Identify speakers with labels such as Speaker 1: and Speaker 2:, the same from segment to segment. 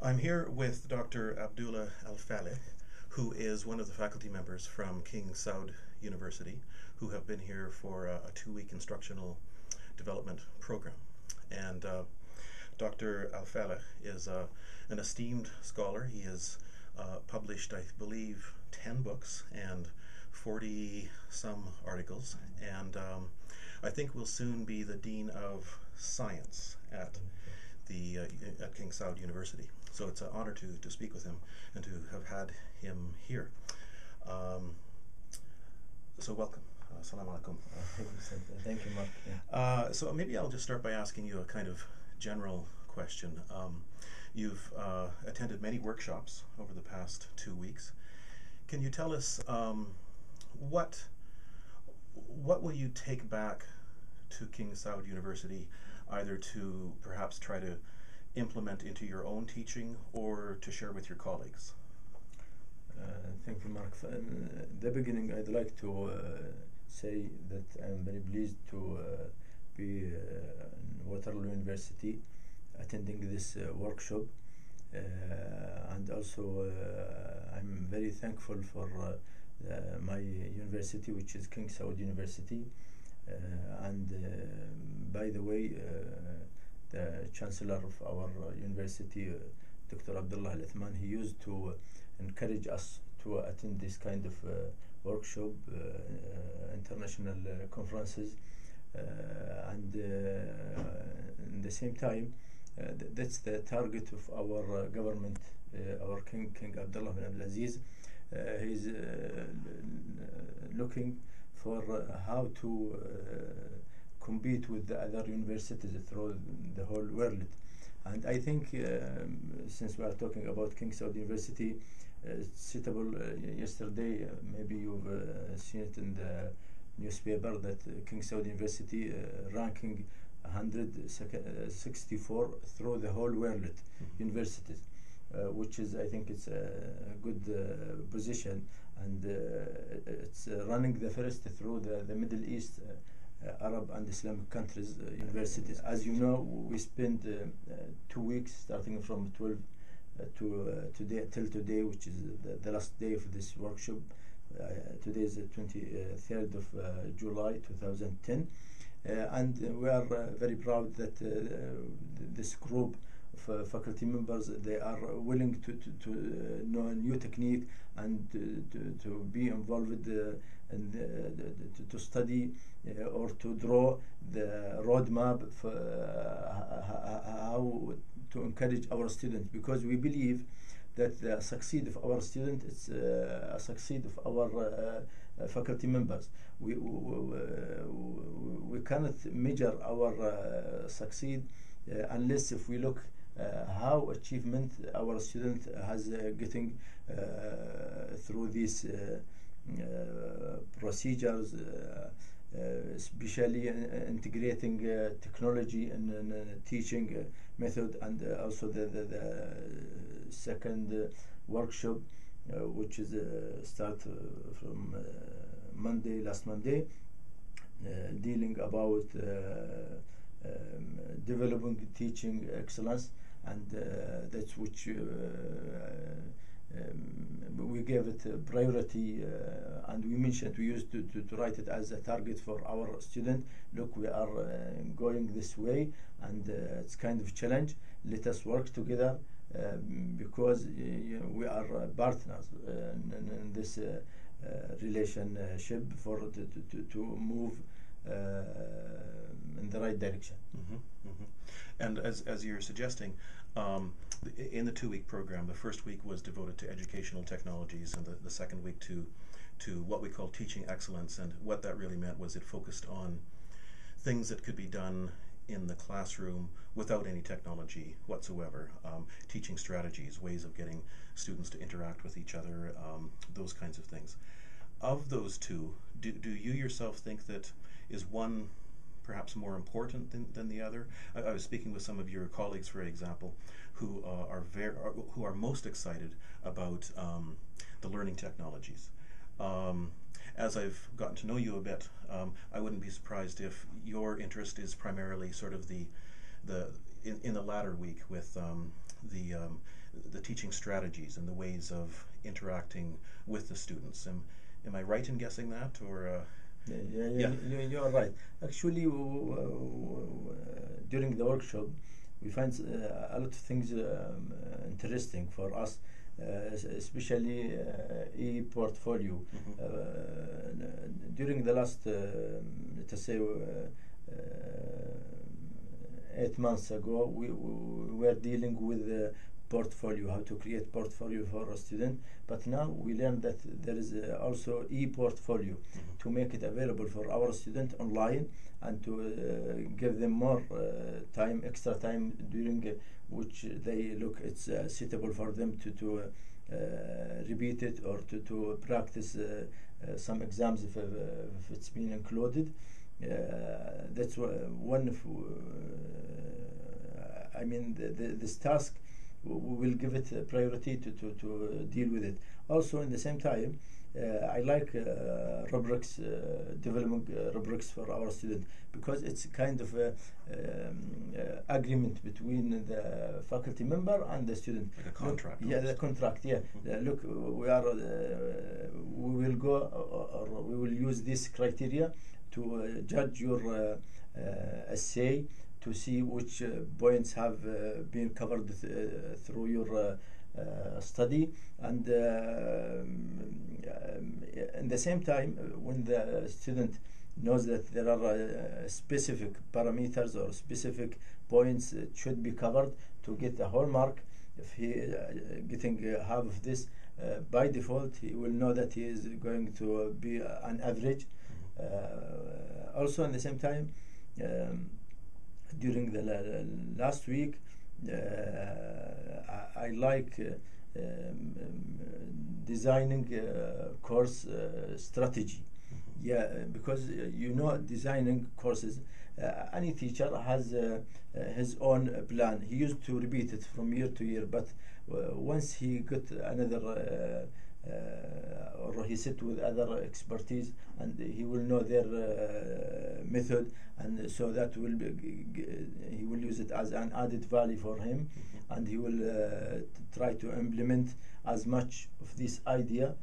Speaker 1: I'm here with Dr. Abdullah Al-Faleh, who is one of the faculty members from King Saud University, who have been here for a 2-week instructional development program. And Dr. Al-Faleh is an esteemed scholar. He has published, I believe, 10 books and 40 some articles, and I think will soon be the Dean of Science at King Saud University. So it's an honor to speak with him and to have had him here. So welcome. Assalamu alaikum.
Speaker 2: Thank you, Mark.
Speaker 1: Yeah. So maybe I'll just start by asking you a kind of general question. You've attended many workshops over the past 2 weeks. Can you tell us what will you take back to King Saud University, either to perhaps try to implement into your own teaching or to share with your colleagues?
Speaker 2: Thank you, Mark. In the beginning, I'd like to say that I'm very pleased to be in Waterloo University attending this workshop, and also I'm very thankful for my university, which is King Saud University. And by the way, the Chancellor of our university, Dr. Abdullah Al-Athman, he used to encourage us to attend this kind of workshop, international conferences, and in the same time, that's the target of our government, our King Abdullah bin Abdulaziz. He's looking for how to compete with the other universities through the whole world. And I think since we are talking about King Saud University, it's suitable. Yesterday, maybe you've seen it in the newspaper that King Saud University ranking 164 through the whole world universities, which is, I think, it's a good position, and it's running the first through the Middle East, Arab and Islamic countries universities. As you know, we spent 2 weeks starting from 12 to today till today, which is the last day of this workshop. Today is the 23rd of July 2010, and we are very proud that this group of faculty members, they are willing to know a new technique and to be involved and to study or to draw the roadmap for how to encourage our students, because we believe that the succeed of our students is a succeed of our faculty members. We cannot measure our succeed unless if we look how achievement our student has getting through these procedures, especially integrating technology in teaching method, and also the second workshop, which is start from last Monday, dealing about developing teaching excellence, and that's which we gave it priority, and we mentioned, we used to write it as a target for our student. Look, we are going this way, and it's kind of challenge. Let us work together, because we are partners in this relationship for to move in the right direction.
Speaker 1: And as you're suggesting, in the 2-week program, the first week was devoted to educational technologies, and the second week to what we call teaching excellence. And what that really meant was it focused on things that could be done in the classroom without any technology whatsoever, teaching strategies, ways of getting students to interact with each other, those kinds of things. Of those two, do you yourself think that is one perhaps more important than the other? I was speaking with some of your colleagues, for example, who are most excited about the learning technologies. As I've gotten to know you a bit, I wouldn't be surprised if your interest is primarily sort of the the in the latter week with the teaching strategies and the ways of interacting with the students. Am I right in guessing that, or?
Speaker 2: Yeah. You are right. Actually, during the workshop, we find a lot of things interesting for us, especially e-portfolio. During the last, let us say, 8 months ago, we were dealing with portfolio, how to create portfolio for a student. But now we learned that there is also e-portfolio to make it available for our student online, and to give them more time, extra time during which they look it's suitable for them to repeat it, or to practice some exams if it's been included. That's one of this task. We will give it a priority to deal with it. Also, in the same time, I like rubrics, developing rubrics for our students, because it's kind of agreement between the faculty member and the student.
Speaker 1: Like a contract.
Speaker 2: Look, yeah, the contract. Yeah. Look, we will go, or we will use this criteria to judge your essay, to see which points have been covered through your study, and in the same time, when the student knows that there are specific parameters or specific points that should be covered to get a whole mark, if he getting half of this, by default he will know that he is going to be an average. Also, in the same time, during the last week, I like designing course strategy. Yeah, because designing courses, any teacher has his own plan. He used to repeat it from year to year, but once he got another or he sit with other expertise, and he will know their method, and so that will be, he will use it as an added value for him, and he will try to implement as much of this idea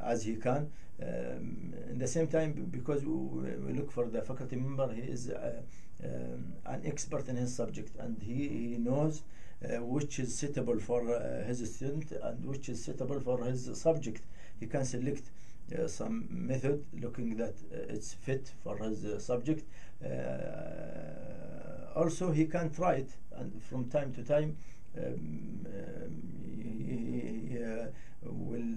Speaker 2: as he can. In the same time, because we look for the faculty member, he is an expert in his subject, and he knows which is suitable for his student and which is suitable for his subject. He can select some method looking that it's fit for his subject. Also, he can try it, and from time to time he will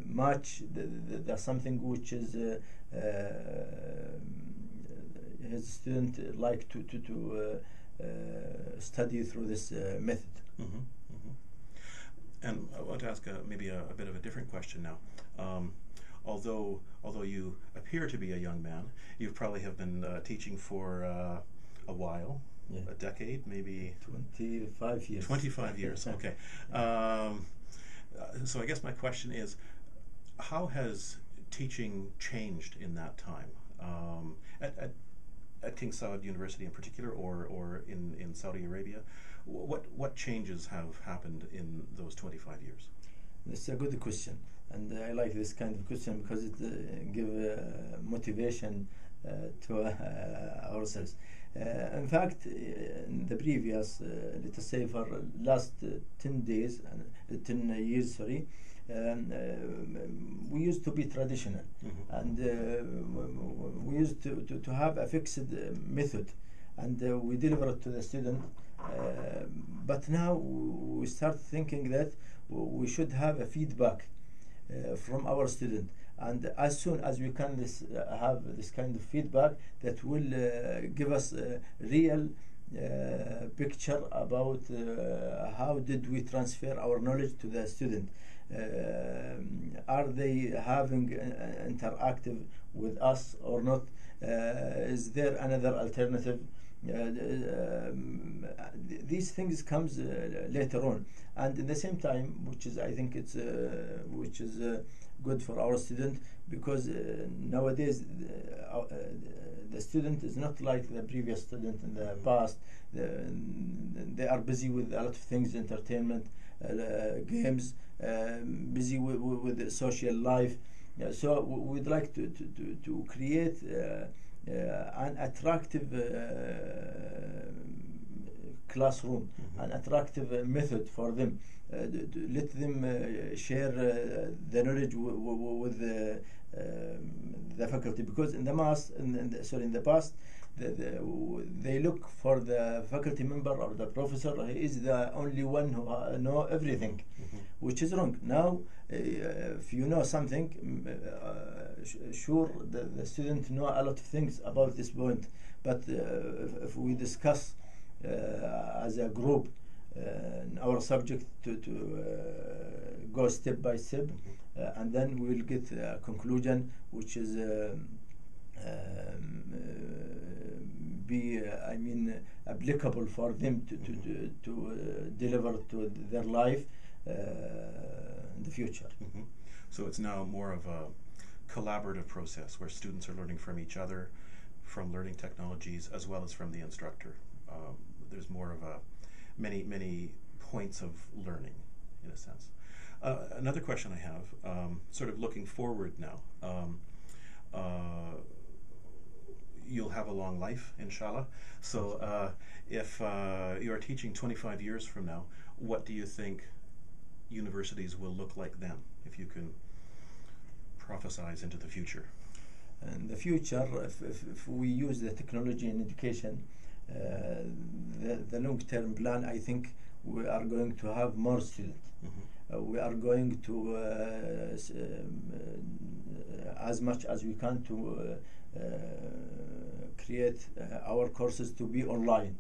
Speaker 2: match the something which is his student like to study through this method.
Speaker 1: And I want to ask maybe a bit of a different question now. Although you appear to be a young man, you probably have been teaching for a while.
Speaker 2: Yeah.
Speaker 1: A decade, maybe
Speaker 2: 25 years.
Speaker 1: 25 years. Okay. So I guess my question is, how has teaching changed in that time? At King Saud University in particular, or in Saudi Arabia, what changes have happened in those 25 years?
Speaker 2: That's a good question, and I like this kind of question because it gives motivation to ourselves. In fact, in the previous, let us say, for last 10 days, 10 years, sorry, we used to be traditional, and we used to have a fixed method, and we deliver it to the student. But now we start thinking that we should have a feedback from our student, and as soon as we can have this kind of feedback, that will give us a real picture about how did we transfer our knowledge to the student. Are they having interactive with us or not? Is there another alternative? These things comes later on, and in the same time, which is I think it's which is good for our student, because nowadays the student is not like the previous student in the past. They are busy with a lot of things, entertainment, games, busy with the social life. So we'd like to create an attractive classroom, an attractive method for them. To let them share the knowledge with the faculty, because in the past, they look for the faculty member or the professor. He is the only one who know everything, which is wrong. Now, if you know something, sure, the student know a lot of things about this point. But if we discuss as a group in our subject to go step by step, and then we will get a conclusion which is applicable for them to deliver to their life in the future.
Speaker 1: So it's now more of a collaborative process where students are learning from each other, from learning technologies, as well as from the instructor. There's more of a many points of learning, in a sense. Another question I have, sort of looking forward now. You'll have a long life, inshallah. So if you are teaching 25 years from now, what do you think universities will look like then, if you can prophesize into the future?
Speaker 2: In the future, if we use the technology in education, the long-term plan, I think we are going to have more students. We are going to, as much as we can, to create our courses to be online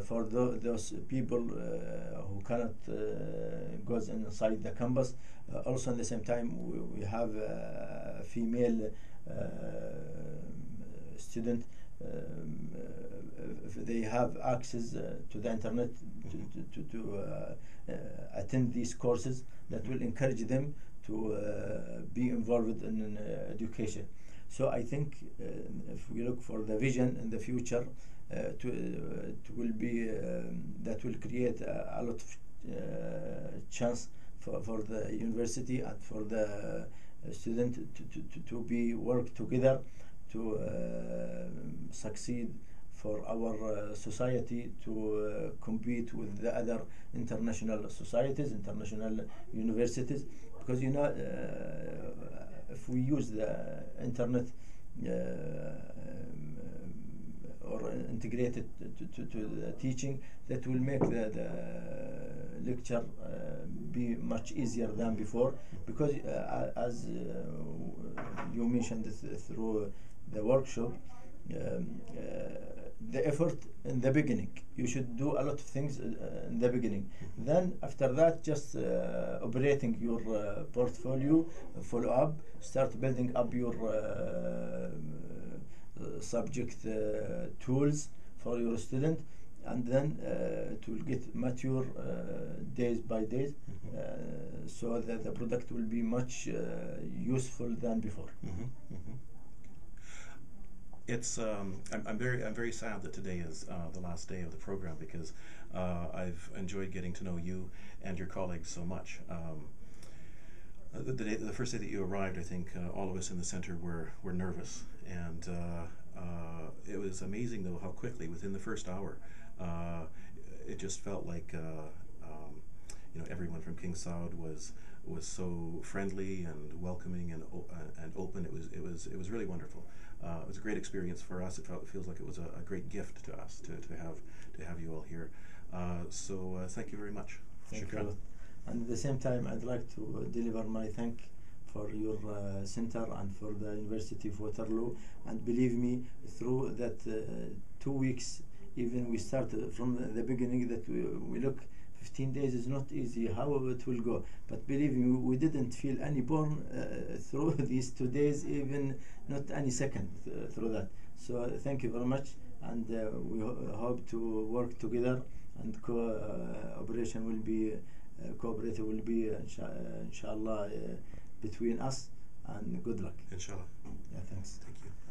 Speaker 2: for those people who cannot go inside the campus. Also, at the same time, we have a female student. If they have access to the internet to attend these courses, that will encourage them to be involved in education. So I think if we look for the vision in the future, it will be that will create a lot of chance for the university and for the student to be work together to succeed for our society, to compete with the other international societies, international universities. Because if we use the internet or integrate it to the teaching, that will make the lecture be much easier than before. Because as you mentioned through the workshop, the effort in the beginning, you should do a lot of things in the beginning. Then after that, just operating your portfolio, follow up, start building up your subject tools for your student, and then it will get mature days by days, so that the product will be much useful than before.
Speaker 1: It's I'm very sad that today is the last day of the program, because I've enjoyed getting to know you and your colleagues so much. The first day that you arrived, I think all of us in the center were nervous, and it was amazing though how quickly, within the first hour, it just felt like everyone from King Saud was so friendly and welcoming and open. It was really wonderful. It was a great experience for us. It feels like it was a great gift to us to have you all here. So thank you very much.
Speaker 2: Thank you. And at the same time, I'd like to deliver my thank for your center and for the University of Waterloo. And believe me, through that 2 weeks, even we started from the beginning that we look. 15 days is not easy, how it will go. But believe me, we didn't feel any burn through these 2 days, even not any second through that. So thank you very much, and we hope to work together, and cooperative will be inshallah between us, and good luck.
Speaker 1: Inshallah.
Speaker 2: Yeah, thanks.
Speaker 1: Thank you.